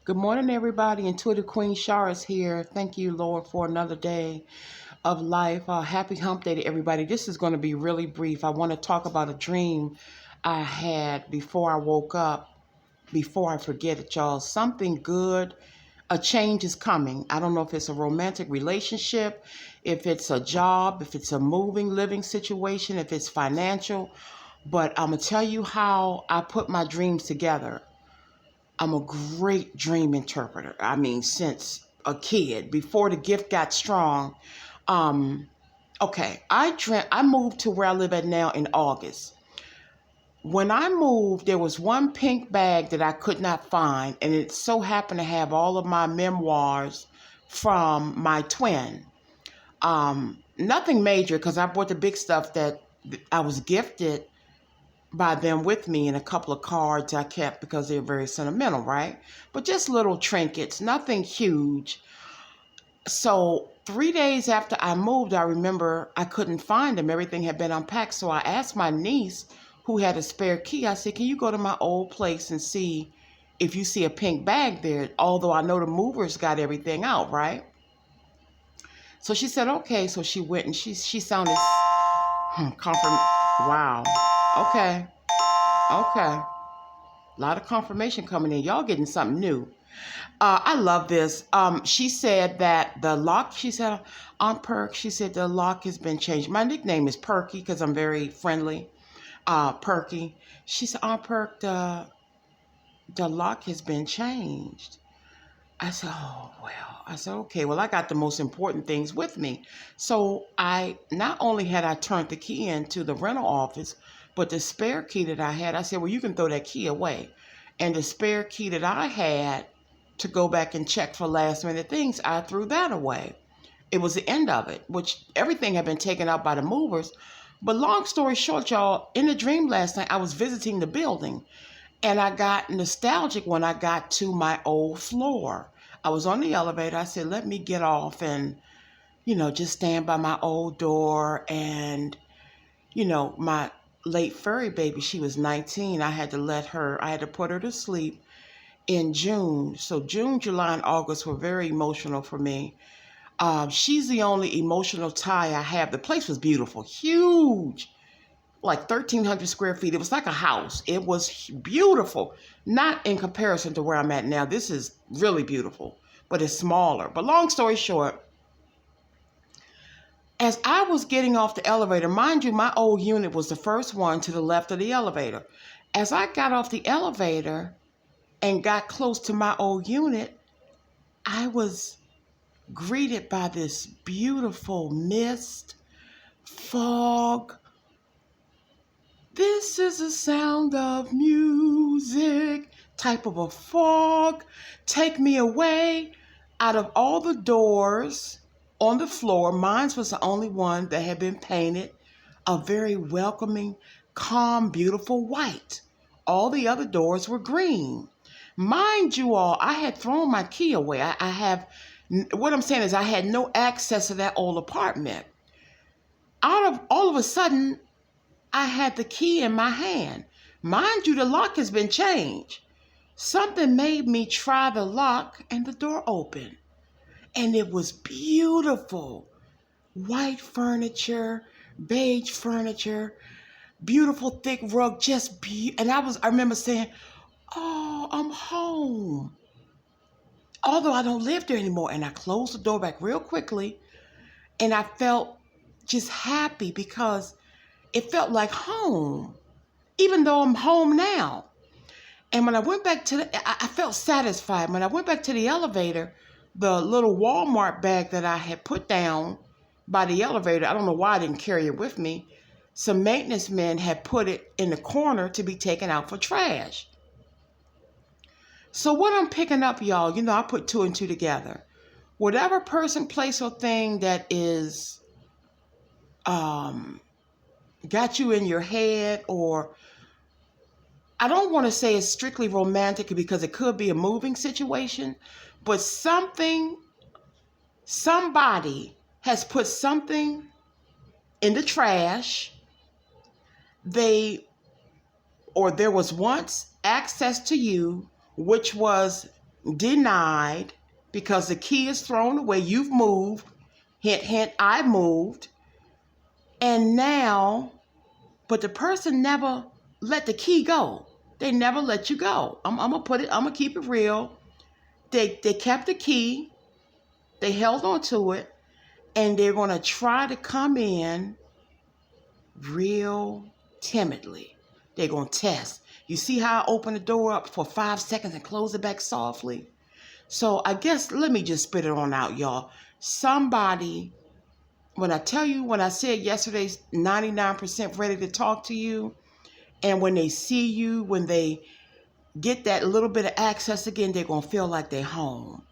Good morning, everybody. Intuitive Queen Shar is here. Thank you, Lord, for another day of life. Happy hump day to everybody. This is going to be really brief. I want to talk about a dream I had before I woke up, before I forget it, y'all. Something good, a change is coming. I don't know if it's a romantic relationship, if it's a job, if it's a moving, living situation, if it's financial. But I'm going to tell you how I put my dreams together. I'm a great dream interpreter. I mean, since a kid, before the gift got strong. Um, okay, I moved to where I live at now in August. When I moved, there was one pink bag that I could not find, and it so happened to have all of my memoirs from my twin. Nothing major because I bought the big stuff that I was gifted by them with me, and a couple of cards I kept because they're very sentimental, right? But just little trinkets, nothing huge. So 3 days after I moved, I remember I couldn't find them. Everything had been unpacked. So I asked my niece, who had a spare key, I said, can you go to my old place and see if you see a pink bag there? Although I know the movers got everything out, right? So she said, okay. So she went and she sounded wow. Okay. Okay. A lot of confirmation coming in. Y'all getting something new. I love this. She said that the lock, she said, on Perk, she said the lock has been changed. My nickname is Perky because I'm very friendly. Perky. She said, on Perk, the lock has been changed. I said, oh, well. I said, okay, well, I got the most important things with me. So not only had I turned the key into the rental office, but the spare key that I had, I said, well, you can throw that key away. And the spare key that I had to go back and check for last minute things, I threw that away. It was the end of it, which everything had been taken out by the movers. But long story short, y'all, in the dream last night, I was visiting the building. And I got nostalgic when I got to my old floor. I was on the elevator. I said, let me get off and, just stand by my old door. And, my late furry baby, she was 19. I had to put her to sleep in June. So June, July, and August were very emotional for me. She's the only emotional tie I have. The place was beautiful, huge, like 1,300 square feet. It was like a house. It was beautiful. Not in comparison to where I'm at now. This is really beautiful, but it's smaller. But long story short, as I was getting off the elevator, mind you, my old unit was the first one to the left of the elevator. As I got off the elevator and got close to my old unit, I was greeted by this beautiful mist, fog. This is the sound of music, type of a fog. Take me away. Out of all the doors on the floor, mine was the only one that had been painted a very welcoming, calm, beautiful white. All the other doors were green. Mind you all, I had thrown my key away. What I'm saying is I had no access to that old apartment. All of a sudden, I had the key in my hand. Mind you, the lock has been changed. Something made me try the lock and the door opened. And it was beautiful. White furniture, beige furniture, beautiful thick rug, and I remember saying, oh, I'm home. Although I don't live there anymore. And I closed the door back real quickly. And I felt just happy because it felt like home, even though I'm home now. And when I went back I felt satisfied. When I went back to the elevator, the little Walmart bag that I had put down by the elevator, I don't know why I didn't carry it with me. Some maintenance men had put it in the corner to be taken out for trash. So what I'm picking up, y'all, I put two and two together. Whatever person, place, or thing that is got you in your head, or I don't want to say it's strictly romantic because it could be a moving situation, but somebody has put something in the trash. There was once access to you, which was denied, because the key is thrown away. You've moved. Hint, hint, I moved. And now, but the person never let the key go. They never let you go. I'm gonna keep it real. They kept the key. They held on to it. And they're gonna try to come in real timidly. They're gonna test. You see how I open the door up for 5 seconds and close it back softly? So I guess, let me just spit it on out, y'all. Somebody, when I said yesterday's 99% ready to talk to you, and when they see you, when they get that little bit of access again, they're going to feel like they're home.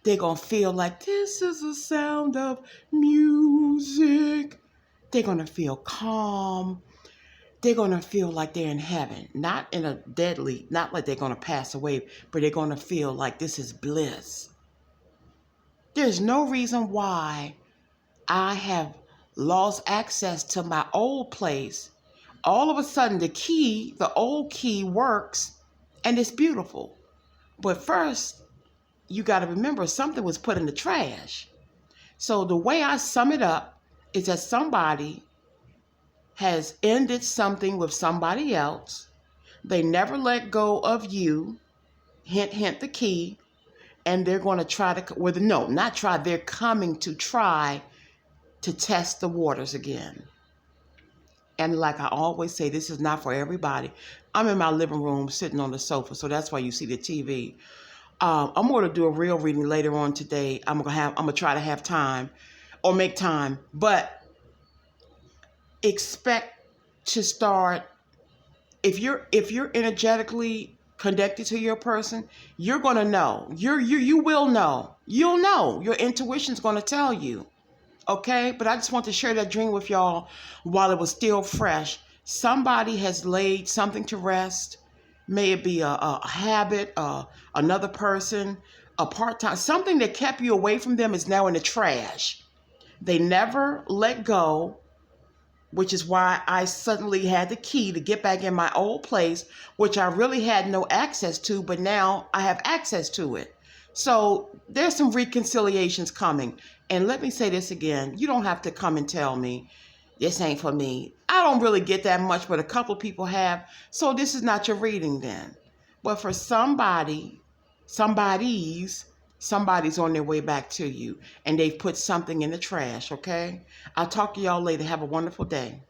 They're going to feel like this is the sound of music. They're going to feel calm. They're going to feel like they're in heaven. Not in a deadly, not like they're going to pass away, but they're going to feel like this is bliss. There's no reason why I have lost access to my old place. All of a sudden, the old key works, and it's beautiful. But first, you got to remember, something was put in the trash. So the way I sum it up is that somebody has ended something with somebody else. They never let go of you. Hint, hint, the key. And they're going to try to, they're coming to try to test the waters again. And like I always say, this is not for everybody. I'm in my living room sitting on the sofa, so that's why you see the TV. I'm going to do a real reading later on today. I'm gonna try to have time or make time, but expect to start, if you're energetically connected to your person, you're going to know. You will know. You'll know. Your intuition's going to tell you. Okay? But I just want to share that dream with y'all while it was still fresh. Somebody has laid something to rest. May it be a habit, another person, a part-time, something that kept you away from them is now in the trash. They never let go, which is why I suddenly had the key to get back in my old place, which I really had no access to, but now I have access to it. So there's some reconciliations coming. And let me say this again. You don't have to come and tell me this ain't for me. I don't really get that much, but a couple people have. So this is not your reading then. But for somebody's on their way back to you, and they've put something in the trash, okay? I'll talk to y'all later. Have a wonderful day.